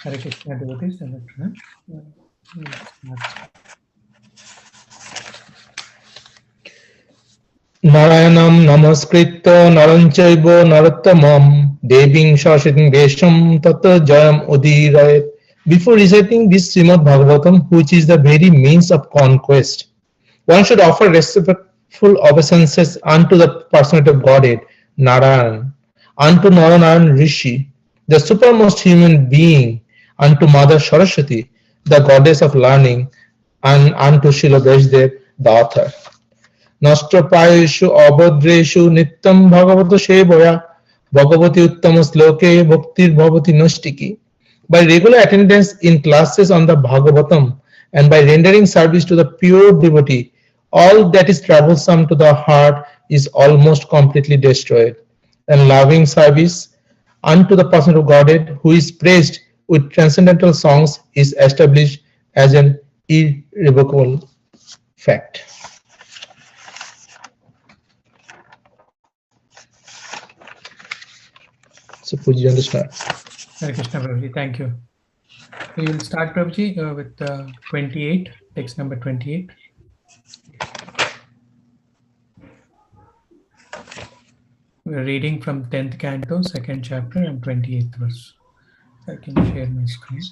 Hare Kṛṣṇa devotees, Narayanam namaskritya naranchaiva narottamam deving shashiting vesham tata jayam udirayat. Before reciting this Srimad-Bhāgavatam, which is the very means of conquest, one should offer respectful obeisances unto the personality of Godhead, Narayan, unto Narayan Rishi, the supermost human being, unto Mother Saraswati, the goddess of learning, and unto Srila Vyasadeva, the author. Nashtraprayeshu abhadreshu Nityaṁ bhāgavata-sevayā bhagavati uttama sloke bhaktir bhavati nashtiki. By regular attendance in classes on the Bhāgavatam and by rendering service to the pure devotee, all that is troublesome to the heart is almost completely destroyed, and loving service unto the person of Godhead, who is praised with transcendental songs, is established as an irrevocable fact. So, Puji, understand. Hare Kṛṣṇa Prabhuji, thank you. We will start, Prabhuji, with 28, text number 28. We are reading from 10th canto, 2nd chapter, and 28th verse. I can share my screen.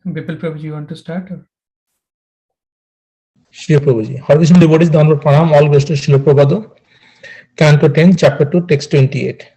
Bipul Prabhuji, you want to start? Or? Shri Prabhuji. Hare Kṛṣṇa devotees, Dhanvar Pranam, all goes to Srila Prabhupada, Canto 10, Chapter 2, Text 28.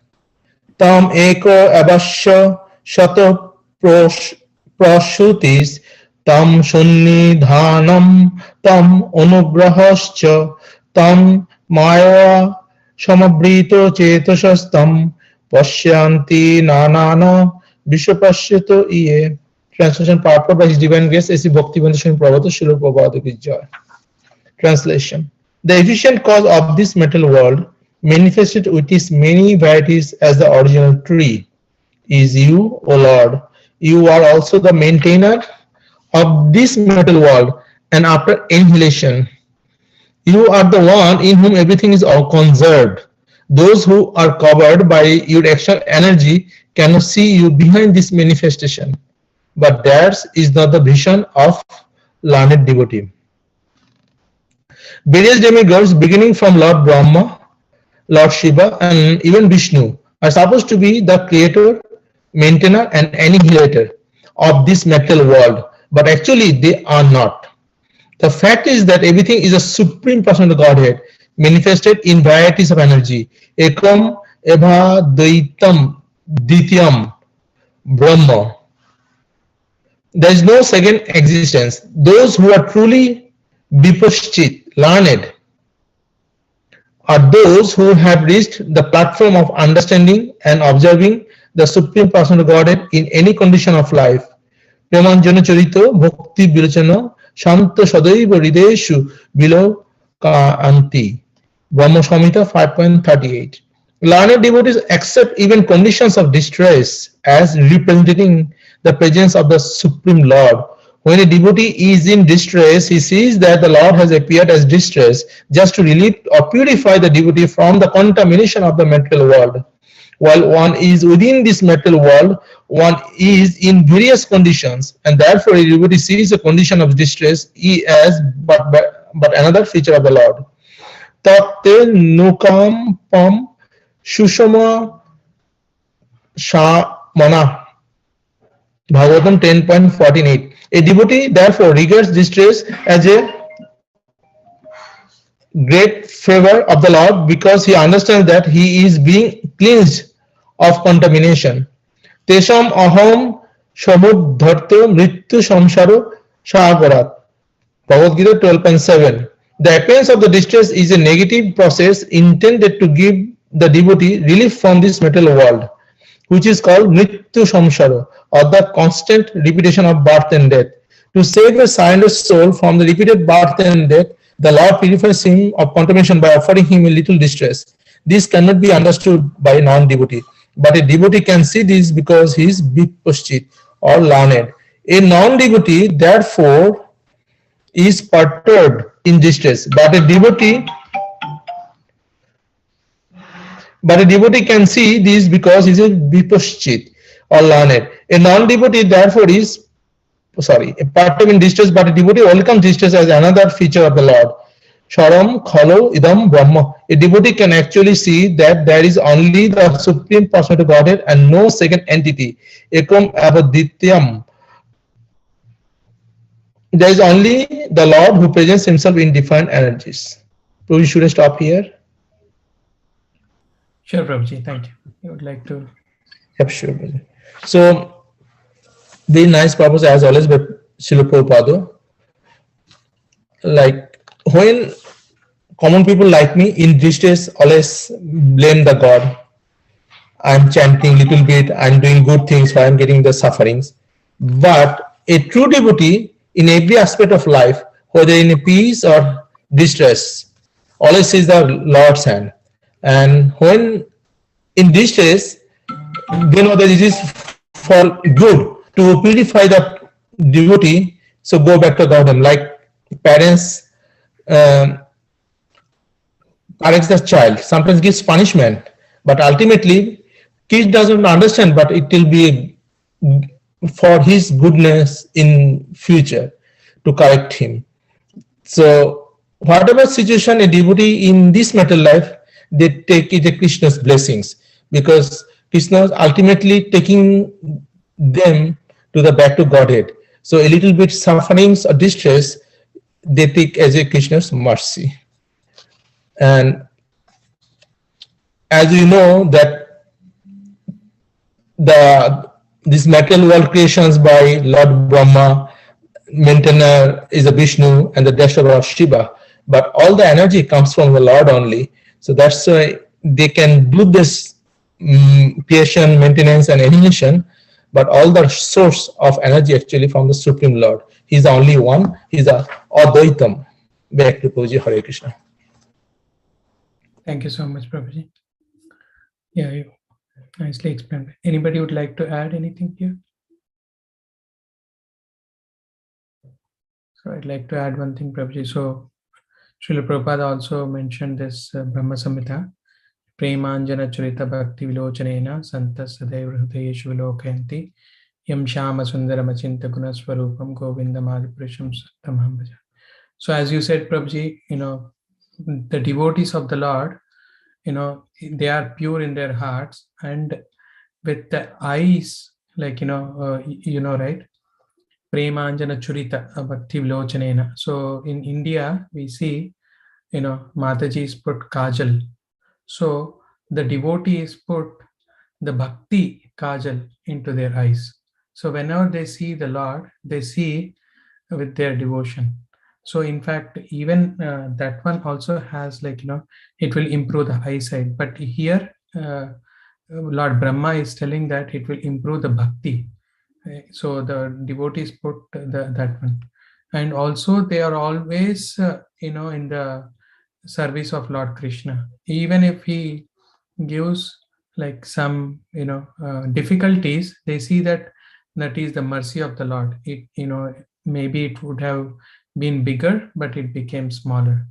Tam eko abhasya shata prashutis tam sunnidhanam tam anugrahascha tam maya samabrito chetasastam pasyanti nanana vishapashyato iye. Translation purport by His Divine Grace A.C. Bhaktivedanta Swami Prabhupada Srila Prabhupada Ki Jai. Translation. The efficient cause of this material world, manifested with its many varieties as the original tree, is you, O Lord. You are also the maintainer of this material world, and after annihilation, you are the one in whom everything is all conserved. Those who are covered by your actual energy cannot see you behind this manifestation, but theirs is not the vision of learned devotee. Various demigods, beginning from Lord Brahma, Lord Shiva, and even Vishnu, are supposed to be the creator, maintainer, and annihilator of this material world, but actually they are not. The fact is that everything is a supreme person of Godhead, manifested in varieties of energy. Ekam eva dvaitam Nityaṁ Brahma. There is no second existence. Those who are truly vipaschit, learned, are those who have reached the platform of understanding and observing the Supreme Person of Godhead in any condition of life. Premanjana charito bhakti vilachana shanta sadaiva hrideshu bilo anti. Brahma Samhita 5.38. Learned devotees accept even conditions of distress as representing the presence of the Supreme Lord. When a devotee is in distress, he sees that the Lord has appeared as distress just to relieve or purify the devotee from the contamination of the material world. While one is within this material world, one is in various conditions, and therefore a devotee sees a condition of distress as but another feature of the Lord. Tatte nukam pam shushama shamana. Bhagavatam 10.48. A devotee therefore regards distress as a great favor of the Lord because he understands that he is being cleansed of contamination. Tesham aham samudharto mrityu samsaro sagarat. Bhagavad Gita 12.7. The appearance of the distress is a negative process intended to give the devotee relief from this material world, which is called Mrityu Samsara, or the constant repetition of birth and death. To save a surrendered soul from the repeated birth and death, the Lord purifies him of contamination by offering him a little distress. This cannot be understood by a non-devotee, but a devotee can see this because he is vipaschit or learned. A non-devotee, therefore, is perturbed in distress, but a devotee can see this because he is vipaschit or learned. A non-devotee, therefore, is perturbed in distress, but a devotee welcomes distress as another feature of the Lord. Sharam khalo idam brahma. A devotee can actually see that there is only the Supreme Personality of Godhead and no second entity. Ekam avadithyam. There is only the Lord who presents himself in different energies. So should I stop here? Sure, Prabhuji, thank you. You would like to? Yep, sure. So, very nice purpose as always by Srila Prabhupada. Like when common people like me in distress always blame the God. I'm chanting little bit, I'm doing good things, so I'm getting the sufferings. But a true devotee in every aspect of life, whether in a peace or distress, always sees the Lord's hand. And when in distress, they know that it is for good to purify the devotee, so go back to Godhead. Like parents corrects the child, sometimes gives punishment, but ultimately kid doesn't understand, but it will be for his goodness in future to correct him. So whatever situation a devotee in this material life, they take it as Krishna's blessings, because Krishna is ultimately taking them to the back to Godhead. So a little bit sufferings or distress, they take as a Krishna's mercy. And as you know that this material world creations by Lord Brahma, maintainer is a Vishnu, and the destroyer of Shiva, but all the energy comes from the Lord only. So that's why they can do this creation, maintenance, and animation, but all the source of energy actually from the Supreme Lord. He's the only one. He's a Advaitam. Back to Prabhuji. Hare Krishna. Thank you so much, Prabhuji. Yeah, you nicely explained. Anybody would like to add anything here? So I'd like to add one thing, Prabhuji. So Srila Prabhupada also mentioned this Brahma Samhita, Premanjana Charita Bhakti Vilochanena Santas Sadaiva Hrudayeshu Vilokayanti Yam Shama Sundaram Achinta Guna Swarupam Govindam Adipurisham Sattamaham Bhaja. So as you said, Prabhuji, the devotees of the Lord, they are pure in their hearts, and with the eyes, like, right? Premanjana Churita Bhakti Vilochanena. So in India, we see, Mataji's put kajal. So the devotees put the bhakti kajal into their eyes. So whenever they see the Lord, they see with their devotion. So in fact, even that one also has, like, it will improve the eyesight. But here, Lord Brahma is telling that it will improve the bhakti. So the devotees put that one. And also they are always, in the service of Lord Krishna. Even if he gives like some, difficulties, they see that is the mercy of the Lord. It, maybe it would have been bigger, but it became smaller.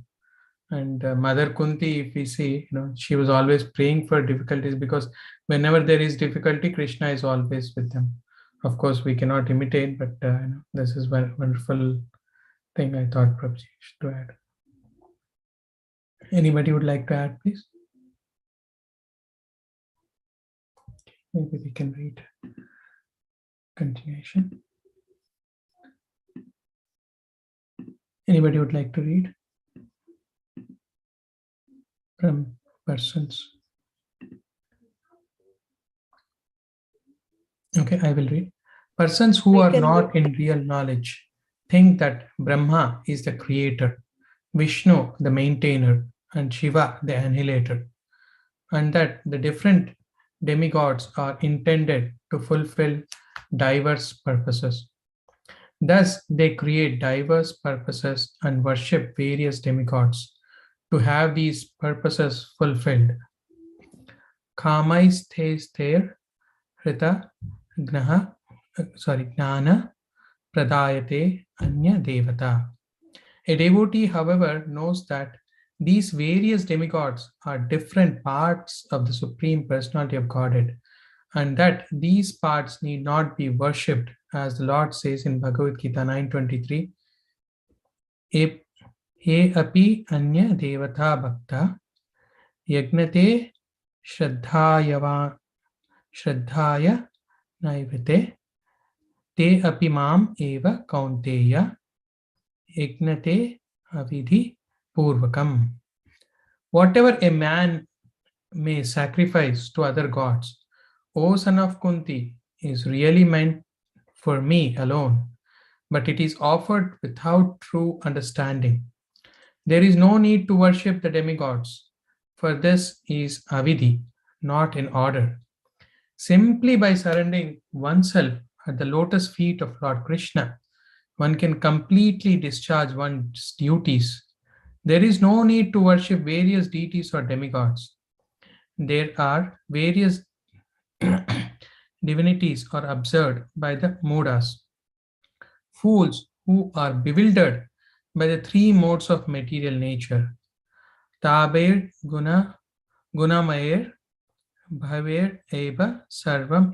And Mother Kunti, if we see, she was always praying for difficulties, because whenever there is difficulty, Krishna is always with them. Of course, we cannot imitate, but this is one wonderful thing I thought Prabhuji should add. Anybody would like to add, please? Maybe we can read continuation. Anybody would like to read from persons? Okay, I will read. Persons who are not in real knowledge think that Brahma is the creator, Vishnu the maintainer, and Shiva the annihilator, and that the different demigods are intended to fulfill diverse purposes. Thus, they create diverse purposes and worship various demigods to have these purposes fulfilled. Kamaistester hrita gnana pradayate anya devata. A devotee, however, knows that these various demigods are different parts of the Supreme Personality of Godhead, and that these parts need not be worshipped, as the Lord says in Bhagavad Gita 9:23, He api anya devata bhakta yagnate shraddhaya naivate te api mam eva kaunteya yagnate avidhi purvakam. Whatever a man may sacrifice to other gods, O son of Kunti, is really meant for me alone, but it is offered without true understanding. There is no need to worship the demigods, for this is avidhi, not in order. Simply by surrendering oneself at the lotus feet of Lord Krishna, one can completely discharge one's duties. There is no need to worship various deities or demigods. There are various divinities are observed by the Mudas, fools who are bewildered by the three modes of material nature. Taber gunamayer bhaver eva sarvam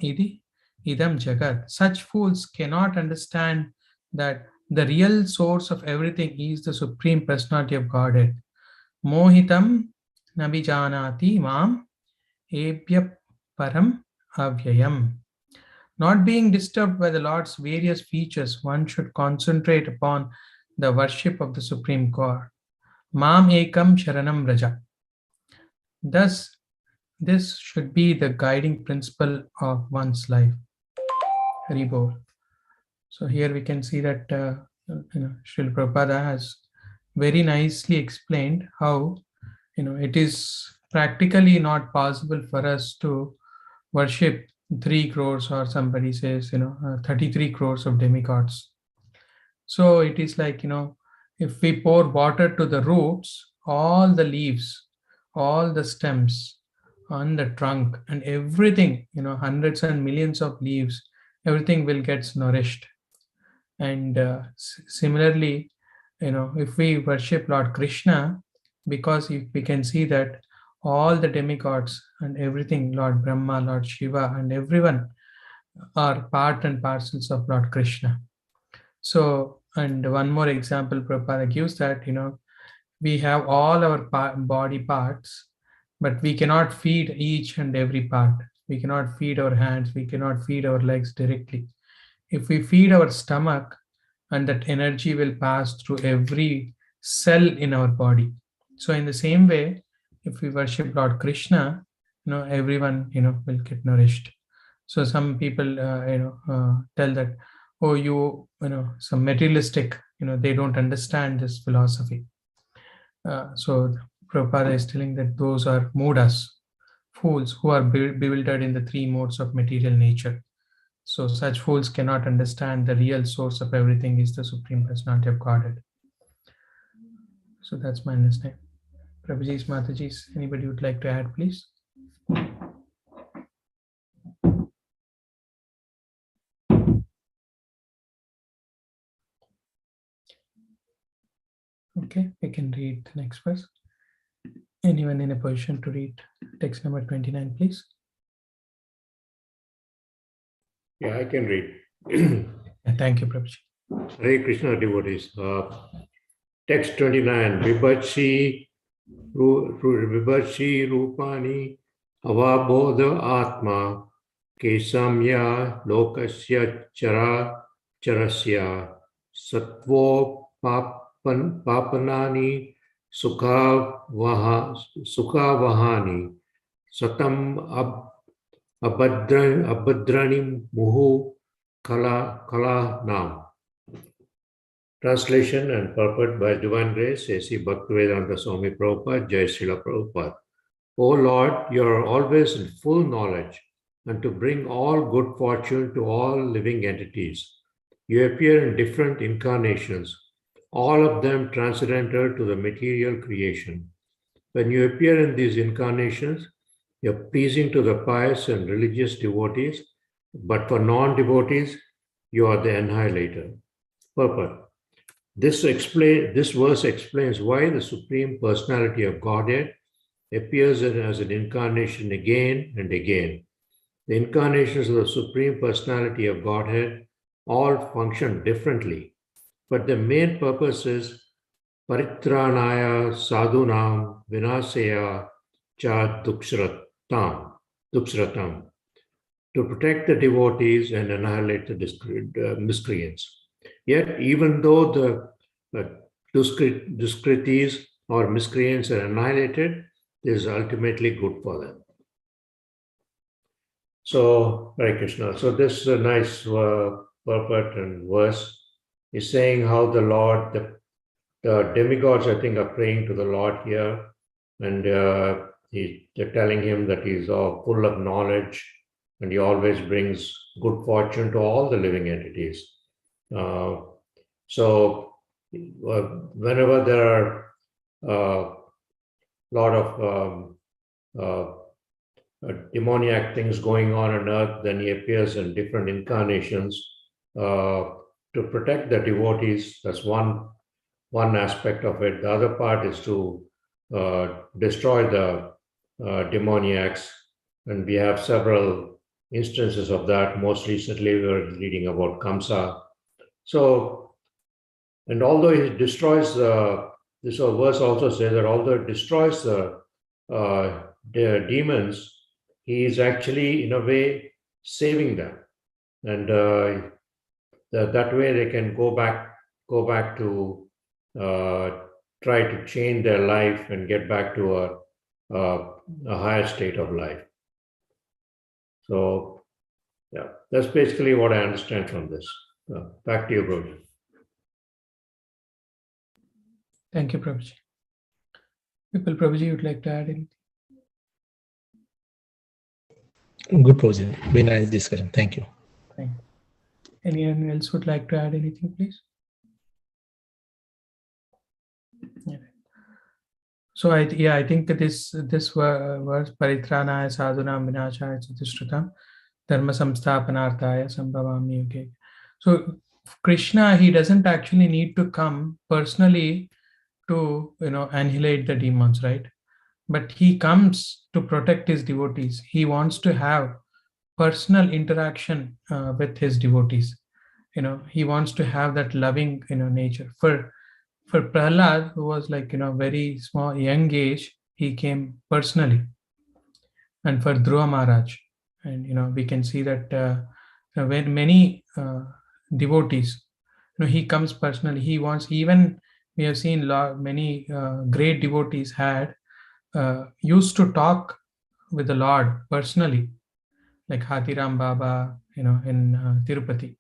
idam jagat. Such fools cannot understand that the real source of everything is the Supreme Personality of Godhead. Mohitam nabijanati mam ebhya param avyayam. Not being disturbed by the Lord's various features, one should concentrate upon the worship of the Supreme God. Mam ekam sharanam raja. Thus, this should be the guiding principle of one's life. Haribol. So here we can see that Srila Prabhupada has very nicely explained how it is practically not possible for us to worship 3 crores, or somebody says 33 crores of demigods. So it is like if we pour water to the roots, all the leaves, all the stems, on the trunk, and everything, hundreds and millions of leaves, everything will get nourished. And similarly, if we worship Lord Krishna, because we can see that all the demigods and everything, Lord Brahma, Lord Shiva, and everyone are part and parcels of Lord Krishna. So, and one more example Prabhupada gives that, we have all our body parts, but we cannot feed each and every part. We cannot feed our hands, we cannot feed our legs directly. If we feed our stomach, and that energy will pass through every cell in our body. So in the same way, if we worship Lord Krishna, everyone, will get nourished. So some people, tell that, oh, some materialistic, they don't understand this philosophy. So Prabhupada is telling that those are mudas, fools who are bewildered in the 3 modes of material nature. So such fools cannot understand the real source of everything is the Supreme Personality of Godhead. So that's my understanding. Prabhuji's, Mataji's, anybody would like to add, please? Okay, we can read the next verse. Anyone in a position to read text number 29, please? Yeah, I can read. Thank you, Prabhuji. Hare Kṛṣṇa devotees. Text 29. Vibhachi rupani avabodha atma kesamya lokasya charasya sattvo papanani sukhavahani satam abhadrani muhu kala nam. Translation and purport by Divine Grace, A.C. Bhaktivedanta Swami Prabhupada, Jai Srila Prabhupada. O Lord, you are always in full knowledge and to bring all good fortune to all living entities. You appear in different incarnations, all of them transcendental to the material creation. When you appear in these incarnations, you're pleasing to the pious and religious devotees, but for non-devotees, you are the annihilator. Purport. This verse explains why the Supreme Personality of Godhead appears as an incarnation again and again. The incarnations of the Supreme Personality of Godhead all function differently, but the main purpose is paritranaya sadhunam vinasaya cha duksratam, to protect the devotees and annihilate the miscreants. Yet, even though the duskritis or miscreants are annihilated, this is ultimately good for them. So, Hare Krishna. So this is a nice purport and verse. Is saying how the Lord, the demigods, I think, are praying to the Lord here, and they're telling him that he's all full of knowledge, and he always brings good fortune to all the living entities. So whenever there are a lot of demoniac things going on earth, then he appears in different incarnations to protect the devotees. That's one aspect of it. The other part is to destroy the demoniacs, and we have several instances of that. Most recently, we were reading about Kamsa. So, and although he destroys this verse also says that although it destroys the demons, he is actually in a way saving them, and that way they can go back to try to change their life and get back to a higher state of life. So, yeah, that's basically what I understand from this. Back to you, Prabhuji. Thank you, Prabhuji. People, Prabhuji, would like to add anything? Good, Prabhuji. Very nice discussion. Thank you. Thank you. Anyone else would like to add anything, please? Yeah. So I think that this verse paritranaya sadhunam vinashaya chatusrutam dharma samsthapanarthaya sambhavami yuge. So Krishna, he doesn't actually need to come personally to annihilate the demons, right? But he comes to protect his devotees. He wants to have personal interaction with his devotees. He wants to have that loving nature. For Prahlad, who was like very small, young age, he came personally. And for Dhruva Maharaj, and we can see that when many devotees, he comes personally. He wants, even we have seen many great devotees used to talk with the Lord personally, like Hathiram Baba, in Tirupati.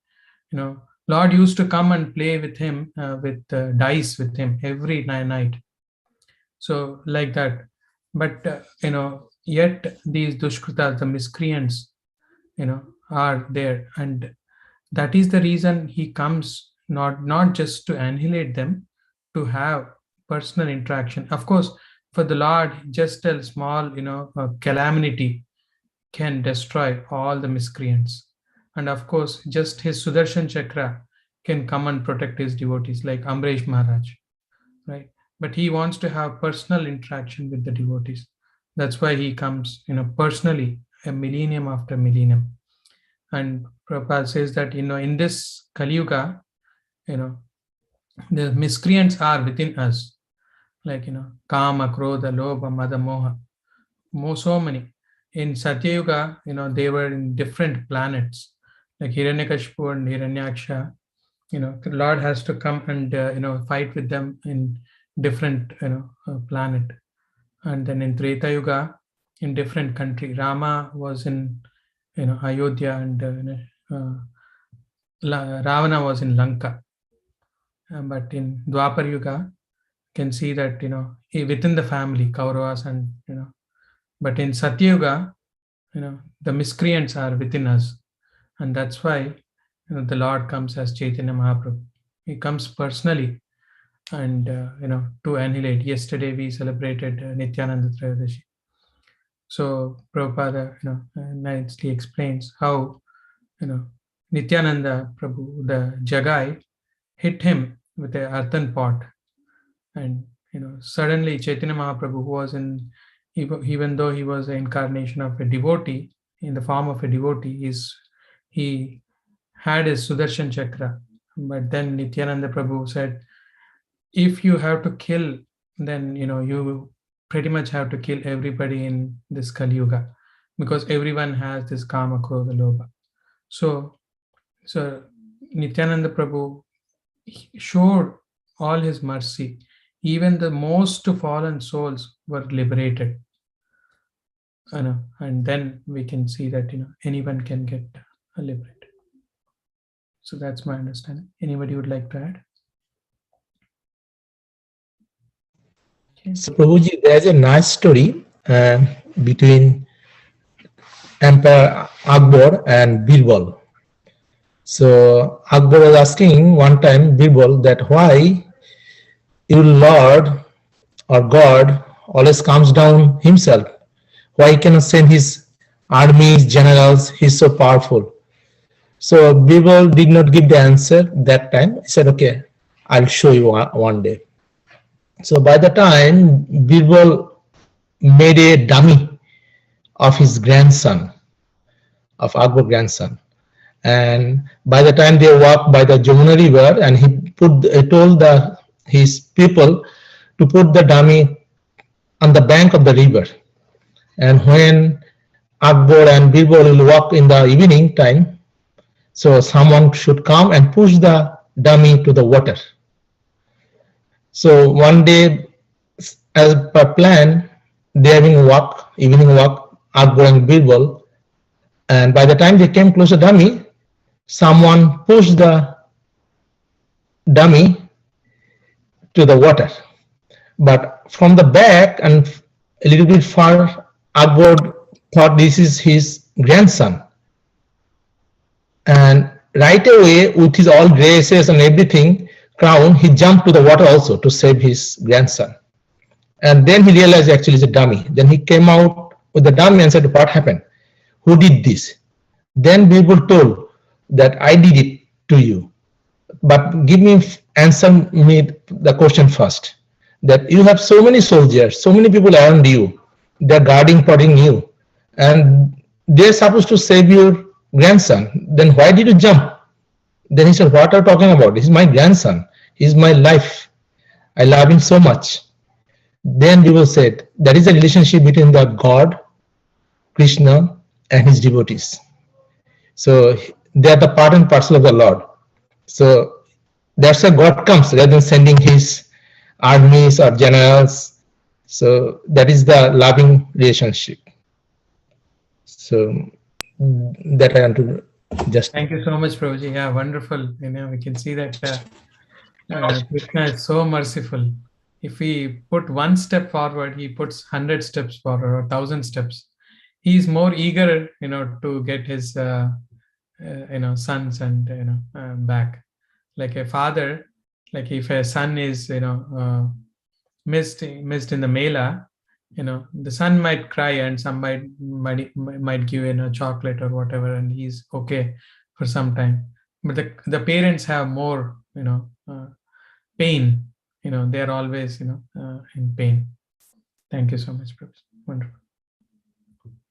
Lord used to come and play with him, with dice with him every night. So like that. But yet these dushkritas, the miscreants, are there, and that is the reason he comes, not just to annihilate them, to have personal interaction. Of course, for the Lord, just a small calamity can destroy all the miscreants. And of course, just his Sudarshan Chakra can come and protect his devotees, like Amresh Maharaj, right? But he wants to have personal interaction with the devotees. That's why he comes, personally, a millennium after millennium. And Prabhupada says that, in this Kali Yuga, the miscreants are within us, like, Kama, Krodha, Lobha, Mada, Moha. So many. In Satya Yuga, they were in different planets, like Hiranyakashipu and Hiranyaksha. The Lord has to come and fight with them in different planet. And then in Treta Yuga, in different country. Rama was in Ayodhya, and Ravana was in Lanka. But in Dwapar Yuga, you can see that within the family, Kauravas, and but in Satya Yuga, the miscreants are within us, and that's why the Lord comes as Chaitanya Mahaprabhu. He comes personally and to annihilate. Yesterday we celebrated Nityananda Trayodasi. So Prabhupada nicely explains how Nityananda Prabhu, the Jagai, hit him with a earthen pot, and suddenly Chaitanya Mahaprabhu, who was even though he was an incarnation of a devotee, in the form of a devotee, he had his Sudarshan Chakra. But then Nityananda Prabhu said, if you have to kill, then you pretty much have to kill everybody in this Kali Yuga, because everyone has this Kama, Krodha, Lobha. So Nityananda Prabhu showed all his mercy. Even the most fallen souls were liberated. And then we can see that anyone can get liberated. So that's my understanding. Anybody would like to add? Okay. So Prabhuji, there's a nice story between Emperor Akbar and Birbal. So Akbar was asking one time Birbal that why your Lord or God always comes down himself. Why he cannot send his armies, generals? He's so powerful. So Birbal did not give the answer that time. He said, okay, I'll show you one day. So by the time Birbal made a dummy of his grandson, of Akbar's grandson, and by the time they walked by the Jamuna river, and he told his people to put the dummy on the bank of the river. And when Akbar and Birbal will walk in the evening time, so someone should come and push the dummy to the water. So one day, as per plan, they having evening walk, Akbar and Birbal, and by the time they came close to the dummy, someone pushed the dummy to the water. But from the back and a little bit far, Akbar thought this is his grandson. And right away, with his all graces and everything, crown, he jumped to the water also to save his grandson. And then he realized actually it's a dummy. Then he came out with the dummy and said, what happened? Who did this? Then people told that I did it to you. But answer me the question first. That you have so many soldiers, so many people around you, they're protecting you, and they're supposed to save your grandson. Then why did you jump? Then he said, what are you talking about? This is my grandson. He's my life. I love him so much. Then people said, that is a relationship between the God, Krishna, and his devotees. So they are the part and parcel of the Lord. So that's why God comes rather than sending his armies or generals. So that is the loving relationship. So that I want to just. Thank you so much, Prabhuji. Yeah, wonderful. We can see that Krishna is so merciful. If we put one step forward, he puts 100 steps forward or 1,000 steps. He is more eager, to get his, sons and back. Like a father, like if a son is, missed in the Mela, the son might cry and some might give chocolate or whatever, and he's okay for some time. But the parents have more, pain. They are always, in pain. Thank you so much, Prabhu. Wonderful.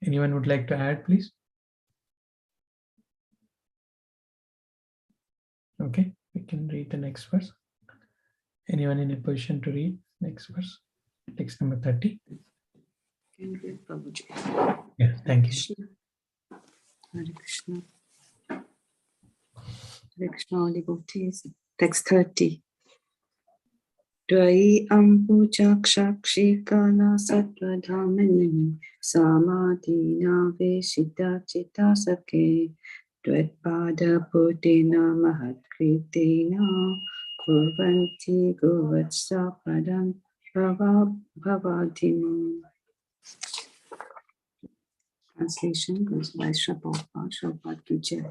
Anyone would like to add, please? Okay, we can read the next verse. Anyone in a position to read next verse? Text number 30. Can you read, Prabhuji? Yeah, thank you. Hare Kṛṣṇa. Hare Kṛṣṇa, all devotees. Text 30. Dvai ambujakshakshi kala sattva dhamini samadhina veshita chitta sakhe dvedpada putina mahatkritina kurvanti guvatsa padam bhavadhimu. Translation goes by Srila Prabhupada, Srila Prabhupada ki Jai.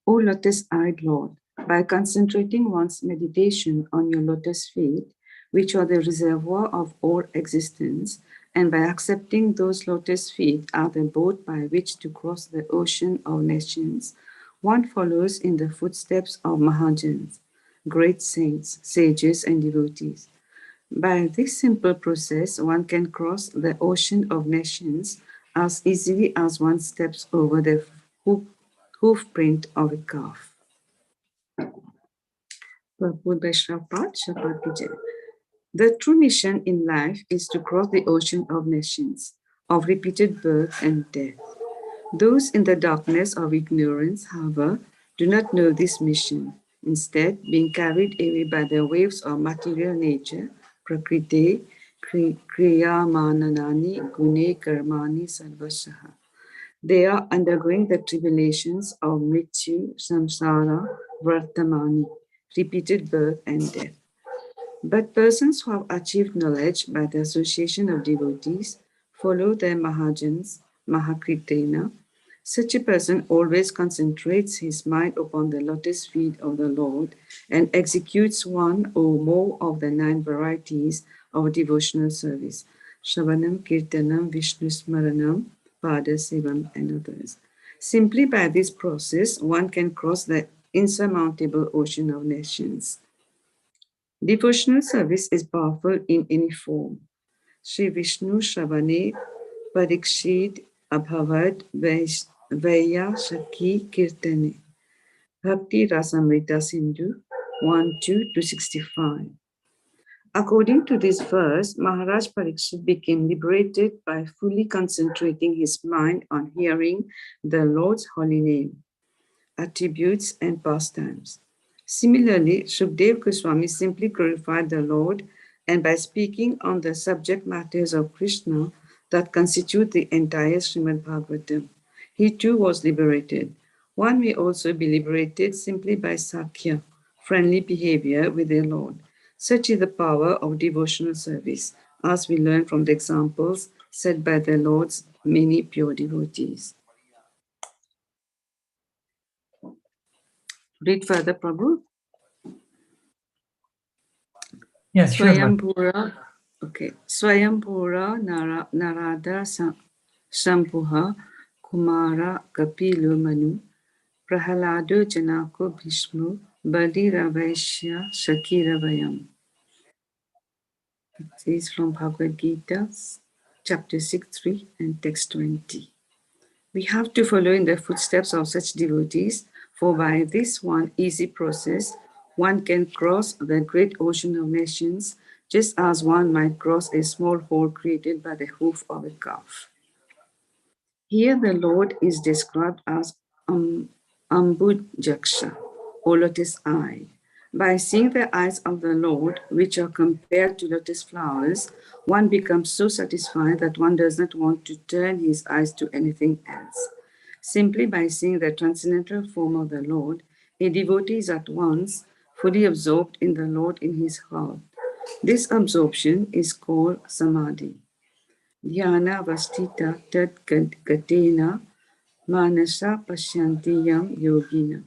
O lotus-eyed Lord, by concentrating one's meditation on your lotus feet, which are the reservoir of all existence, and by accepting those lotus feet are the boat by which to cross the ocean of nations, one follows in the footsteps of Mahajans, great saints, sages, and devotees. By this simple process, one can cross the ocean of nations as easily as one steps over the hoof print of a calf. The true mission in life is to cross the ocean of nations, of repeated birth and death. Those in the darkness of ignorance, however, do not know this mission. Instead, being carried away by the waves of material nature, prakriti, kriya mananani, gune karmani sarvashaha, they are undergoing the tribulations of mrityu, samsara, vartamani, repeated birth and death. But persons who have achieved knowledge by the association of devotees follow their Mahajans, Mahakritena. Such a person always concentrates his mind upon the lotus feet of the Lord and executes one or more of the 9 varieties of devotional service, Shravanam, Kirtanam, Vishnu Smaranam, Pada-sevam, and others. Simply by this process, one can cross the insurmountable ocean of nations. Devotional service is powerful in any form. Sri Vishnu Shravane Parikshit Abhavad Vaya Shaki Kirtane. Bhakti Rasamrita Sindhu 1-2-65. According to this verse, Maharaj Parikshit became liberated by fully concentrating his mind on hearing the Lord's holy name, attributes, and pastimes. Similarly, Shukdev Goswami simply glorified the Lord, and by speaking on the subject matters of Krishna that constitute the entire Śrīmad-Bhāgavatam, he too was liberated. One may also be liberated simply by sakhya, friendly behavior with their Lord. Such is the power of devotional service, as we learn from the examples set by the Lord's many pure devotees. Read further, Prabhu. Yeah, sure. Swayambhura, okay. Swayambhura Narada Sampuha Kumara Kapilu Manu Prahalado Janako Bhishmu Bali Ravaishya Shakiravayam. This is from Bhagavad Gita, chapter 6.3 and text 20. We have to follow in the footsteps of such devotees, for by this one easy process, one can cross the great ocean of nations, just as one might cross a small hole created by the hoof of a calf. Here the Lord is described as Ambujaksha, or lotus eye. By seeing the eyes of the Lord, which are compared to lotus flowers, one becomes so satisfied that one does not want to turn his eyes to anything else. Simply by seeing the transcendental form of the Lord, a devotee is at once fully absorbed in the Lord in his heart. This absorption is called samadhi. Dhyana vastita tat gatena manasa pashyantiyam yogina.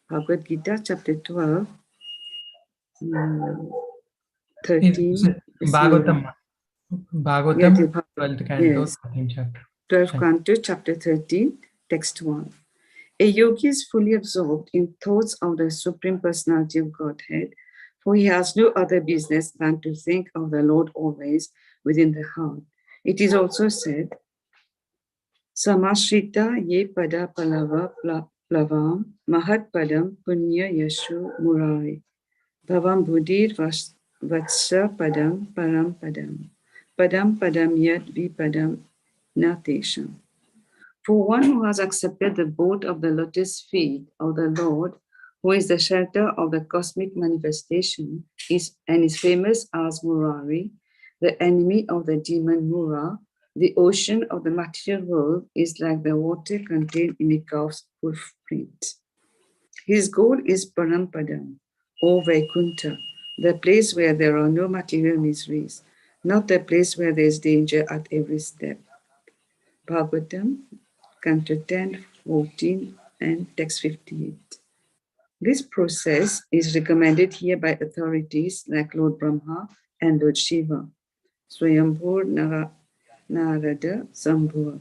Bhagavad Gita, chapter 12, 13. Bhagavatam, Yeah, 12th canto, yes. 13th chapter. 12th canto, chapter 13, text 1. A yogi is fully absorbed in thoughts of the Supreme Personality of Godhead, for he has no other business than to think of the Lord always within the heart. It is also said, Samashrita ye pada palava plavam mahat padam punya yashu murari bhavam buddhir vatsha padam param padam padam padam yad vipadam natesham. For one who has accepted the boat of the lotus feet of the Lord, who is the shelter of the cosmic manifestation, is famous as Murari, the enemy of the demon Mura, the ocean of the material world is like the water contained in a calf's footprint. His goal is Parampadam, or Vaikuntha, the place where there are no material miseries, not the place where there is danger at every step. Bhagavatam, Canto 10, 14, and text 58. This process is recommended here by authorities like Lord Brahma and Lord Shiva, Swayambhur Narada Sambhur.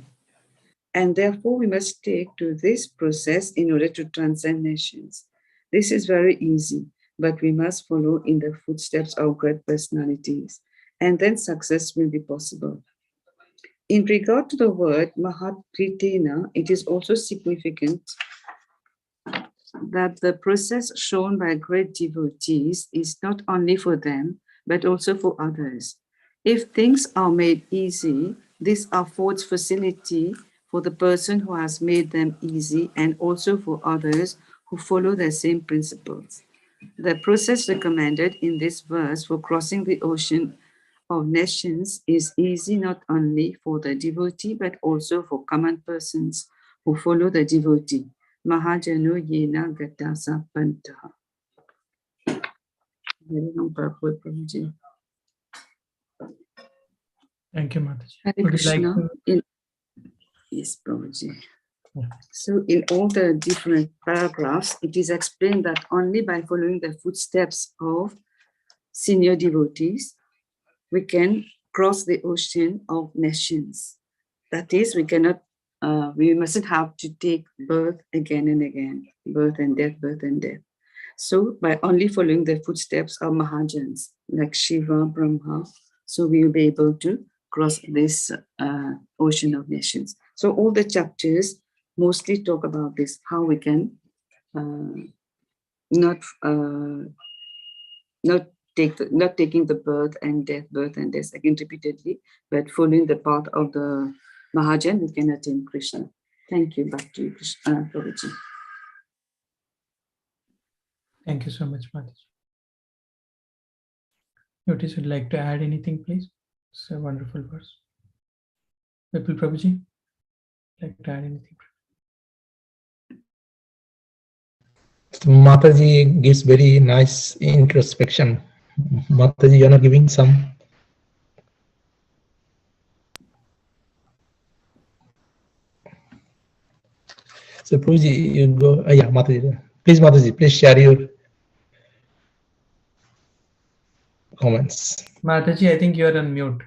And therefore we must take to this process in order to transcend nations. This is very easy, but we must follow in the footsteps of great personalities, and then success will be possible. In regard to the word Mahākṛṣṇa, it is also significant that the process shown by great devotees is not only for them, but also for others. If things are made easy, this affords facility for the person who has made them easy and also for others who follow the same principles. The process recommended in this verse for crossing the ocean of nations is easy not only for the devotee, but also for common persons who follow the devotee. Mahajano yena gatasa pantaha. Very long purport, Prabhuji. Thank you, Mataji. Hare Would you like Kṛṣṇa, to? Yes, Prabhuji. Yeah. So in all the different paragraphs, it is explained that only by following the footsteps of senior devotees, we can cross the ocean of nations. That is, we mustn't have to take birth again and again, birth and death, birth and death. So by only following the footsteps of Mahajans, like Shiva, Brahma, so we will be able to cross this ocean of nations. So all the chapters mostly talk about this, how we can not taking the birth and death again repeatedly, but following the path of the Mahajan, we can attain Krishna. Thank you. Back to you, Krishna, Prabhuji. Thank you so much, Mataji. Notice would like to add anything, please? It's a wonderful verse. Vipul Prabhuji, like to add anything? Mataji gives very nice introspection. Mataji, you are not giving some. So Prabhuji, you go. Yeah, Mataji. Mataji, please share your comments. Mataji, I think you are on mute.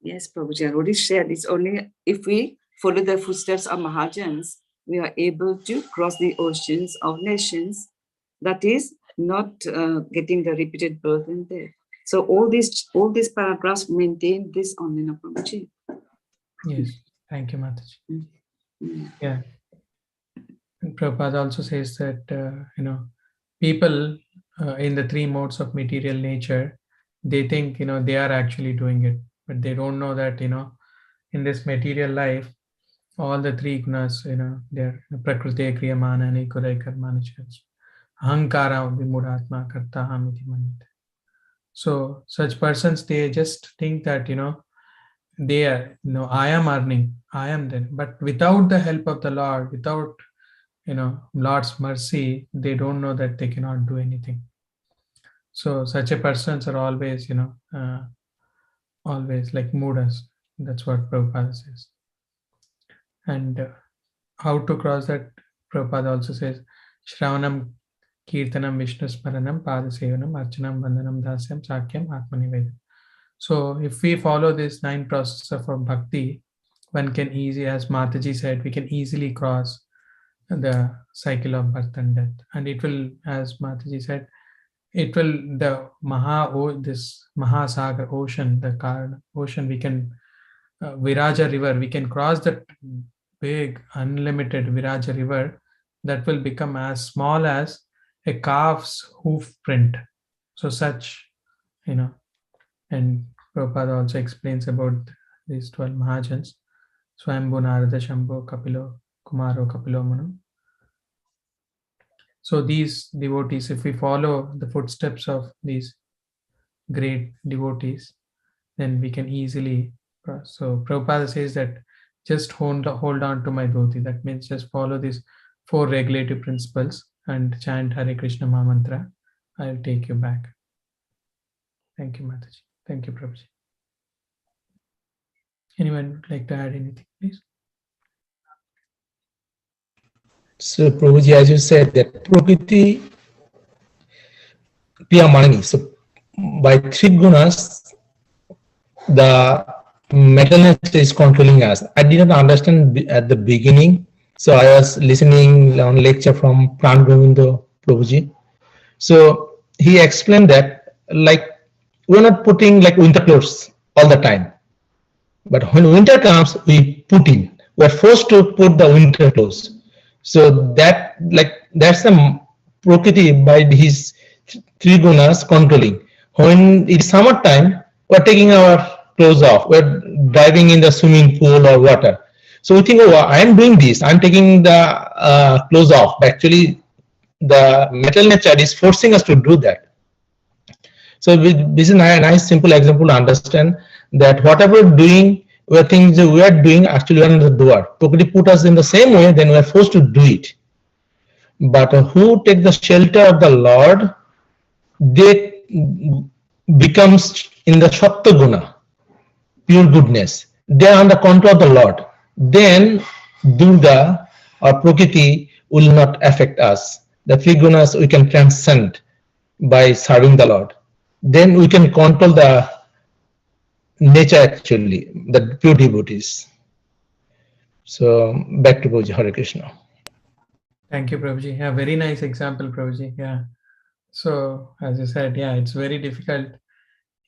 Yes, Prabhuji, I already shared. It's only if we follow the footsteps of Mahajans, we are able to cross the oceans of nations. That is not getting the repeated birth and death. So all these paragraphs maintain this only, no, Prabhuji. Yes, thank you, Mataji. Mm. Yeah. And Prabhupada also says that, people in the three modes of material nature, they think, they are actually doing it, but they don't know that, in this material life, all the three gunas, they're prakriti, kriyamana, and ikurai karmana chans. Ahankara vimudatma kartaham iti manite. So such persons, they just think that, they are, I am earning, I am there. But without the help of the Lord, without, Lord's mercy, they don't know that they cannot do anything. So such a persons are always, always like mudas. That's what Prabhupada says. And how to cross that, Prabhupada also says, Shravanam Kirtanam Vishnu Smaranam Padasevanam Archanam Vandanam Dasyam Sakyam Atmanivedam. So if we follow this 9 processes of bhakti, one can easily, as Mataji said, we can easily cross the cycle of birth and death. And it will, as Mataji said, it will, this Mahasagar ocean, the Karna ocean, we can, Viraja river, we can cross that big, unlimited Viraja river that will become as small as a calf's hoof print. So such, and Prabhupada also explains about these 12 Mahajans, Swayambhu, Narada, Shambhu, Kapilo, Kumaro, Kapilo, Manu. So these devotees, if we follow the footsteps of these great devotees, then we can easily cross. So Prabhupada says that just hold on to my dhoti. That means just follow these 4 regulative principles and chant Hare Kṛṣṇa Mahamantra. I'll take you back. Thank you, Mataji. Thank you, Prabhuji. Anyone would like to add anything, please? So, Prabhuji, as you said, that Prakriti Priyamanini. So, by three gunas, the mental nature is controlling us. I didn't understand at the beginning, so I was listening on lecture from Pran Govindo Prabhuji. So he explained that like we're not putting like winter clothes all the time, but when winter comes, we put in. We're forced to put the winter clothes. So that's the Prakriti by his three gunas controlling. When it's summertime, we're taking our clothes off. We're diving in the swimming pool or water. So we think, oh, I am doing this. I'm taking the clothes off. But actually, the mental nature is forcing us to do that. So this is a nice, simple example to understand that whatever we're doing, things we are doing, actually we're not the doer. Prakriti put us in the same way, then we are forced to do it. But who take the shelter of the Lord, they becomes in the Sattva Guna, pure goodness. They are under control of the Lord. Then Durga or Prakriti will not affect us. The three gunas we can transcend by serving the Lord. Then we can control the nature, actually, the pure devotees. So back to Prabhuji. Hare Kṛṣṇa. Thank you, Prabhuji. Yeah, very nice example, Prabhuji. Yeah. So as you said, yeah, it's very difficult.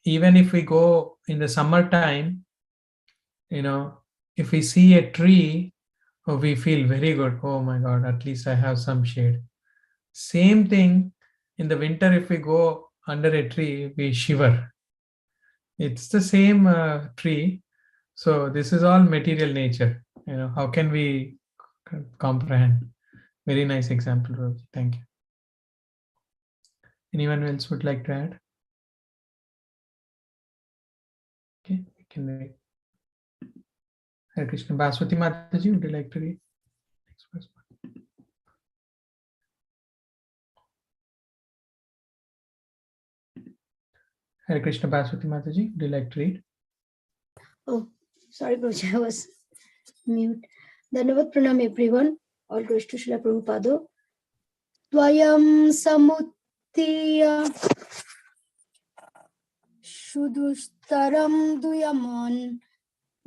Even if we go in the summertime, if we see a tree, we feel very good. Oh my God, at least I have some shade. Same thing in the winter, if we go under a tree, we shiver. It's the same tree. So this is all material nature. How can we comprehend? Very nice example, Prabhuji. Thank you. Anyone else would like to add? Okay, we can read. Hare Kṛṣṇa. Bhāswati Mataji, would you like to read? Hare Kṛṣṇa, Bhāswati Mataji, would you like to read? Oh, sorry, Prabhuji, I was mute. Dhanyavad pranam everyone. All glories to Srila Prabhupada. Dvayam samuttiya shudustaram duyaman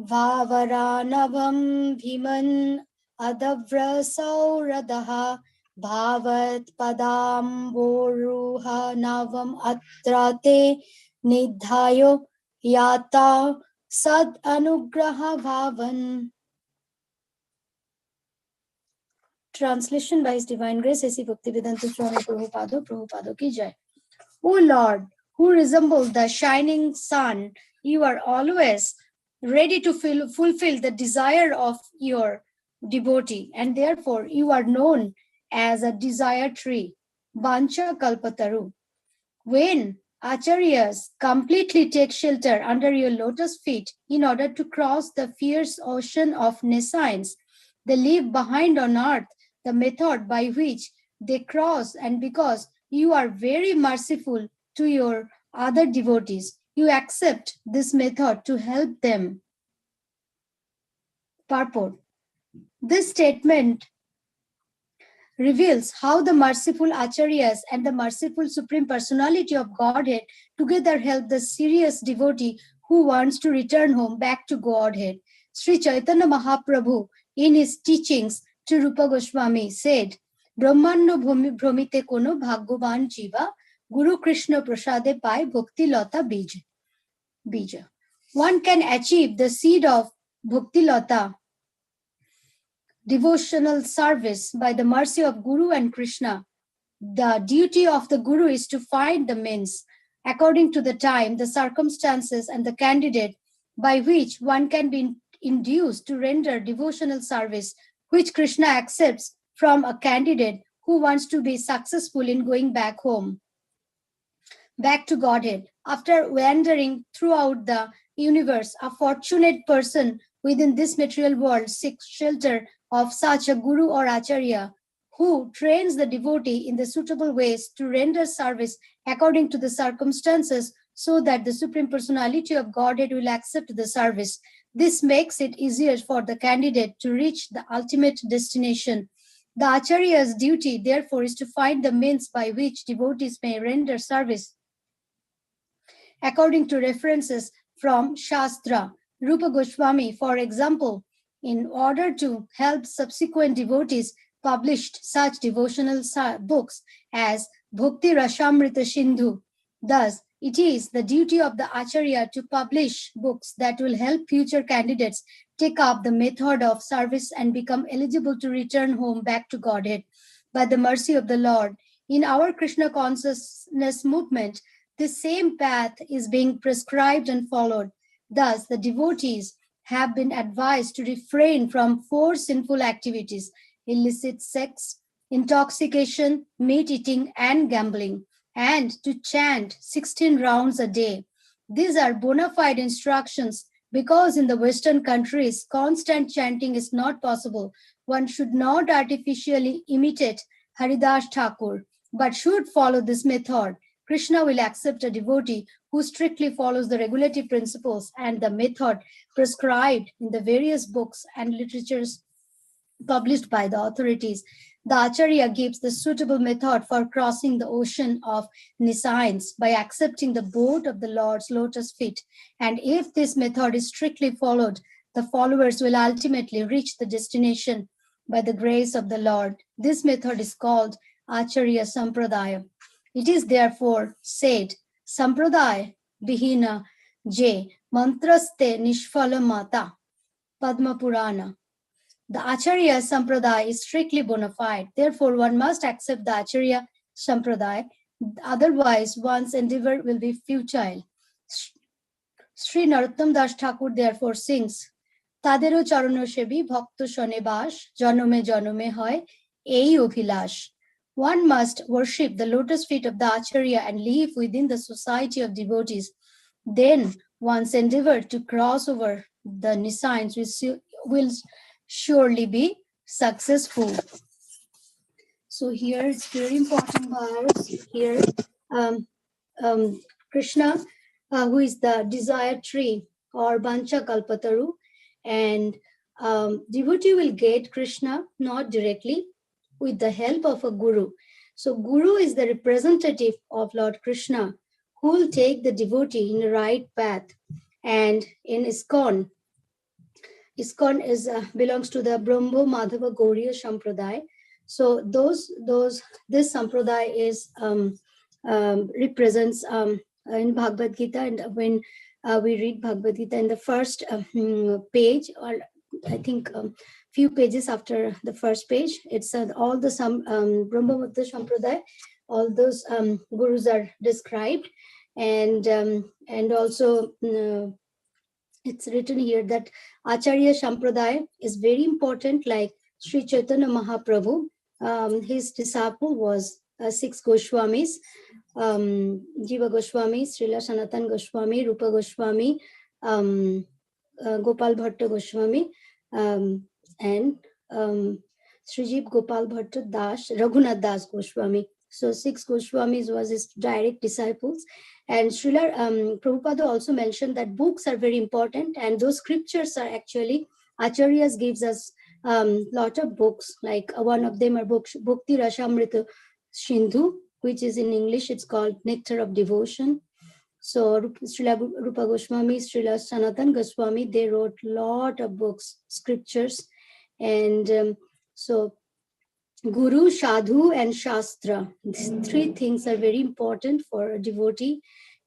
vavaranavam bhiman adavra sauradaha bhavat padam boruha navam atrate nidhayo yata sad anugraha bhavan. Translation by His Divine Grace, A.C. Bhaktivedanta Swami Prabhupada ki jai. O Lord, who resemble the shining sun, you are always ready to fulfill the desire of your devotee, and therefore you are known as a desire tree, Vancha Kalpataru. When acharyas completely take shelter under your lotus feet in order to cross the fierce ocean of nescience, they leave behind on earth the method by which they cross, and because you are very merciful to your other devotees, you accept this method to help them. Purport. This statement reveals how the merciful acharyas and the merciful Supreme Personality of Godhead together help the serious devotee who wants to return home back to Godhead. Śrī Caitanya Mahāprabhu, in his teachings to Rupa Goswami, said, Brahmanno bhromite kono bhagavan jiva Guru Krishna prasade pai bhakti lata bija. One can achieve the seed of bhakti lata, devotional service, by the mercy of Guru and Krishna. The duty of the Guru is to find the means, according to the time, the circumstances, and the candidate by which one can be induced to render devotional service, which Krishna accepts from a candidate who wants to be successful in going back home, back to Godhead. After wandering throughout the universe, a fortunate person within this material world seeks shelter of such a Guru or Acharya who trains the devotee in the suitable ways to render service according to the circumstances, so that the Supreme Personality of Godhead will accept the service. This makes it easier for the candidate to reach the ultimate destination. The Acharya's duty, therefore, is to find the means by which devotees may render service. According to references from Shastra, Rupa Goswami, for example, in order to help subsequent devotees, published such devotional books as Bhakti Rasamrita Sindhu. Thus, it is the duty of the Acharya to publish books that will help future candidates take up the method of service and become eligible to return home back to Godhead. By the mercy of the Lord, in our Krishna consciousness movement, the same path is being prescribed and followed. Thus, the devotees have been advised to refrain from 4 sinful activities: illicit sex, intoxication, meat eating, and gambling, and to chant 16 rounds a day. These are bona fide instructions because in the Western countries, constant chanting is not possible. One should not artificially imitate Haridas Thakur, but should follow this method. Krishna will accept a devotee who strictly follows the regulative principles and the method prescribed in the various books and literatures published by the authorities. The Acharya gives the suitable method for crossing the ocean of nescience by accepting the boat of the Lord's lotus feet. And if this method is strictly followed, the followers will ultimately reach the destination by the grace of the Lord. This method is called Acharya Sampradaya. It is therefore said, Sampradaya Bihina Je Mantraste Nishphala Mata, Padma Purana. The Acharya Sampradaya is strictly bona fide. Therefore, one must accept the Acharya Sampradaya. Otherwise, one's endeavor will be futile. Sri Narottam Das Thakur therefore sings, Tadero Charano Shebi Bhakto Shone Bash, Janome Janome Hoy, Ei Obhilash. One must worship the lotus feet of the Acharya and live within the society of devotees. Then one's endeavor to cross over the nescience will surely be successful. So here it's very important verse here. Krishna, who is the desire tree or Bancha Kalpataru, and devotee will get Krishna not directly, with the help of a guru. So guru is the representative of Lord Krishna who will take the devotee in the right path. And in ISKCON is belongs to the Brahmo Madhava Gauriya Sampradaya. So this Sampradaya is represents in Bhagavad Gita, and when we read Bhagavad Gita in the first page, or I think few pages after the first page, it's all the Brahma Madhava Sampradaya, all those gurus are described, and also it's written here that Acharya Sampradaya is very important, like Śrī Caitanya Mahāprabhu. His disciple was 6 Goswamis, Jiva Goswami, Srila Sanatan Goswami, Rupa Goswami, Gopal Bhatta Goswami, and Srijip Gopal Bhatta Das, Raghunath Das Goswami. So 6 Goswamis was his direct disciples. And Srila Prabhupada also mentioned that books are very important, and those scriptures are actually, Acharyas gives us lot of books, like one of them are books, Bhakti Rasamrita Sindhu, which is in English, it's called Nectar of Devotion. So Srila Rupa Goswami, Srila Sanatan Goswami, they wrote lot of books, scriptures. And so Guru, Sadhu, and Shastra. These 3 things are very important for a devotee.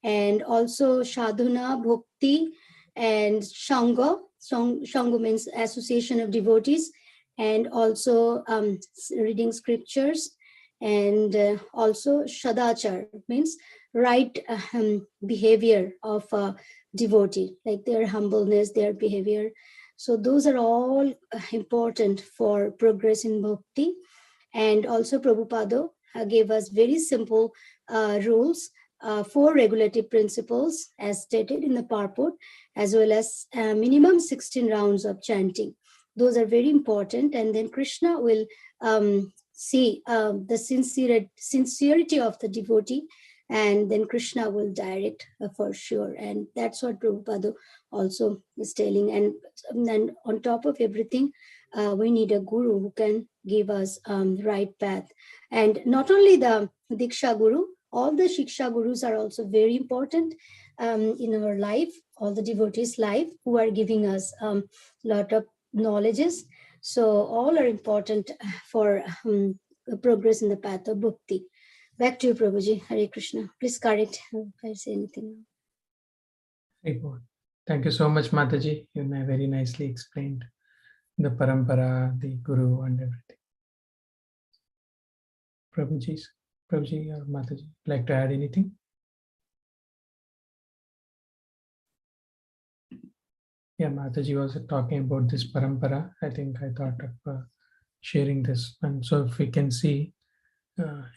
And also Sadhana, Bhakti, and Sangha. Sangha means association of devotees. And also reading scriptures. And also Shadachar, means right behavior of a devotee, like their humbleness, their behavior. So those are all important for progress in bhakti. And also Prabhupada gave us very simple rules, 4 regulative principles as stated in the purport, as well as minimum 16 rounds of chanting. Those are very important. And then Krishna will see the sincerity of the devotee. and then Krishna will direct for sure. And that's what Prabhupada also is telling. And on top of everything, we need a guru who can give us right path. And not only the Diksha Guru, all the Shiksha Gurus are also very important in our life, all the devotees' life, who are giving us a lot of knowledges. So all are important for progress in the path of bhakti. Back to you, Prabhuji. Hare Krishna. Please correct if I say anything. Thank you so much, Mataji. You very nicely explained the parampara, the guru, and everything. Prabhuji or Mataji, like to add anything? Yeah, Mataji was talking about this parampara. I think I thought of sharing this. And so if we can see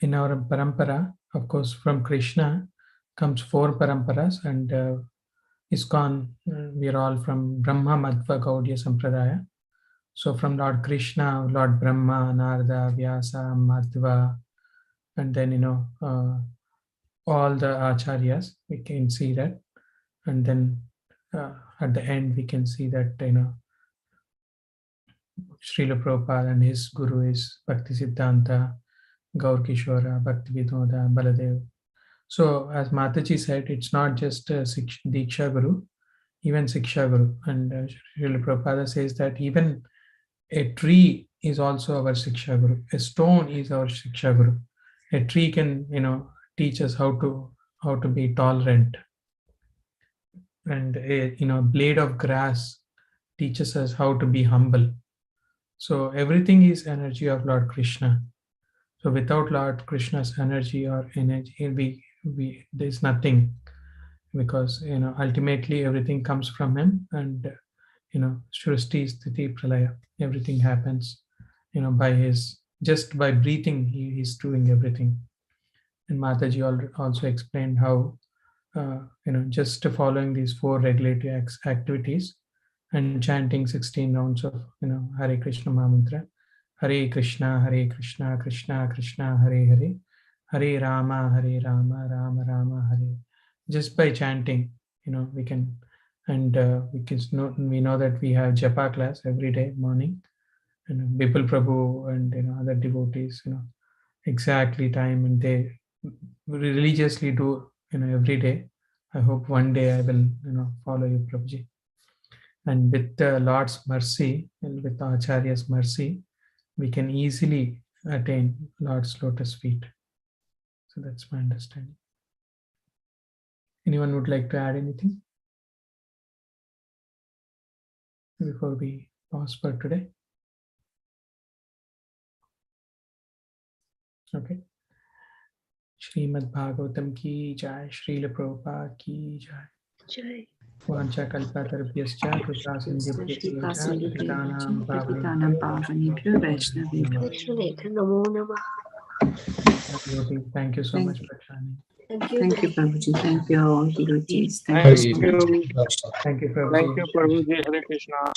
in our parampara, of course, from Krishna comes 4 paramparas, and ISKCON, we are all from Brahma Madhva Gaudiya Sampradaya. So from Lord Krishna, Lord Brahma, Narada, Vyasa, Madhva, and then, all the acharyas, we can see that. And then at the end, we can see that, Srila Prabhupada and his guru is Bhakti Siddhanta, Gaur Kishora, Bhakti Vinoda, Baladev. So as Mataji said, it's not just Diksha Guru, even Siksha Guru. And Srila Prabhupada says that even a tree is also our Siksha Guru. A stone is our Siksha Guru. A tree can, teach us how to be tolerant. And a blade of grass teaches us how to be humble. So everything is energy of Lord Krishna. So without Lord Krishna's energy or energy, there's nothing, because ultimately everything comes from him, and Shrishti Sthiti Pralaya, everything happens by just by breathing, he's doing everything. And Mataji also explained how just following these 4 regulatory activities and chanting 16 rounds of Hare Kṛṣṇa Mahamantra, Hare Krishna, Krishna Krishna, Hare Hare, Hare Rama, Rama Rama, Hare. Just by chanting, we can, and we know that we have japa class every day morning, and Bipul Prabhu and other devotees, exactly time, and they religiously do every day. I hope one day I will follow you, Prabhuji. And with the Lord's mercy and with the Acharya's mercy, we can easily attain Lord's lotus feet. So that's my understanding. Anyone would like to add anything before we pause for today? Okay. Śrīmad-Bhāgavatam ki jai, Srila Prabhupada ki jai. Vancha kalpatarubhyascha कृपा Patitanam pavanebhyo Vaishnavebhyo Namo Namah. Thank you so much for joining. Thank you, Prabhuji. Thank you all devotees. Thank Thank you so much. you. Thank you, Prabhuji. Thank you, Prabhuji. Hare Krishna.